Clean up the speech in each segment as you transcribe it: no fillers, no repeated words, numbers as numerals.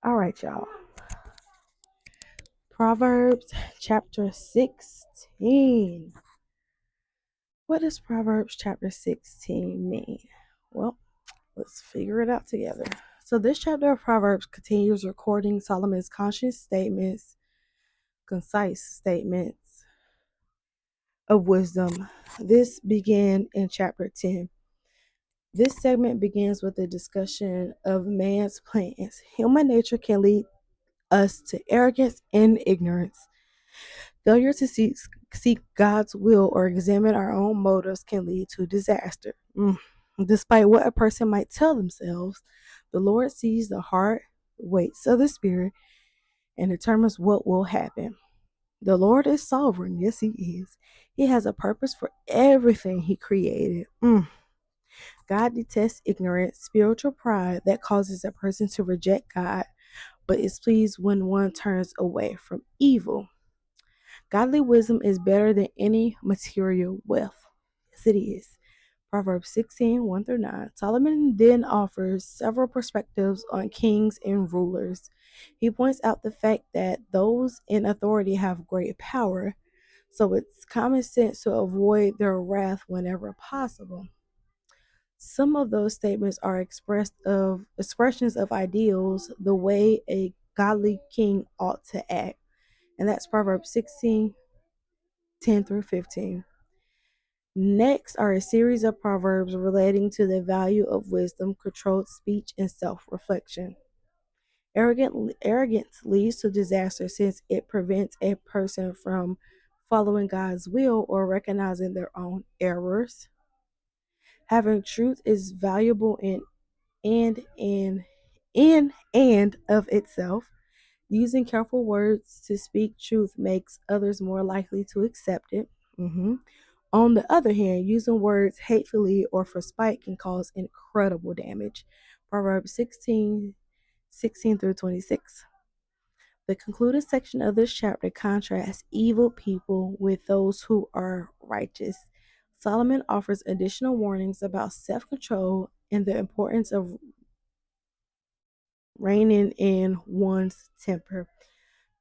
All right, y'all. Proverbs chapter 16. What does Proverbs chapter 16 mean? Well, let's figure it out together. So, this chapter of Proverbs continues recording Solomon's concise statements of wisdom. This began in chapter 10. This segment begins with a discussion of man's plans. Human nature can lead us to arrogance and ignorance. Failure to seek God's will or examine our own motives can lead to disaster. Despite what a person might tell themselves, the Lord sees the heart, weights of the spirit, and determines what will happen. The Lord is sovereign. Yes, He is. He has a purpose for everything He created. God detests ignorance, spiritual pride that causes a person to reject God, but is pleased when one turns away from evil. Godly wisdom is better than any material wealth. Yes, it is. Proverbs 16, 1 through 9. Solomon then offers several perspectives on kings and rulers. He points out the fact that those in authority have great power, so it's common sense to avoid their wrath whenever possible. Some of those statements are expressions of ideals, the way a godly king ought to act. And that's Proverbs 16, 10 through 15. Next are a series of proverbs relating to the value of wisdom, controlled speech, and self reflection. Arrogance leads to disaster since it prevents a person from following God's will or recognizing their own errors. Having truth is valuable and of itself. Using careful words to speak truth makes others more likely to accept it. On the other hand, using words hatefully or for spite can cause incredible damage. Proverbs 16 through 26. The concluded section of this chapter contrasts evil people with those who are righteous. Solomon offers additional warnings about self control and the importance of reining in one's temper.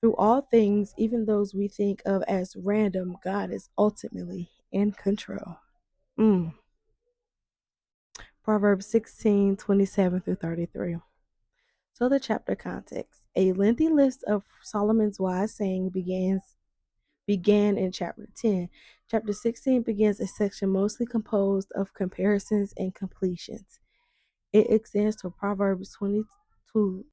Through all things, even those we think of as random, God is ultimately in control. Proverbs 16:27 through 33. So the chapter context. A lengthy list of Solomon's wise saying began in chapter 10. Chapter 16 begins a section mostly composed of comparisons and completions. It extends to Proverbs 22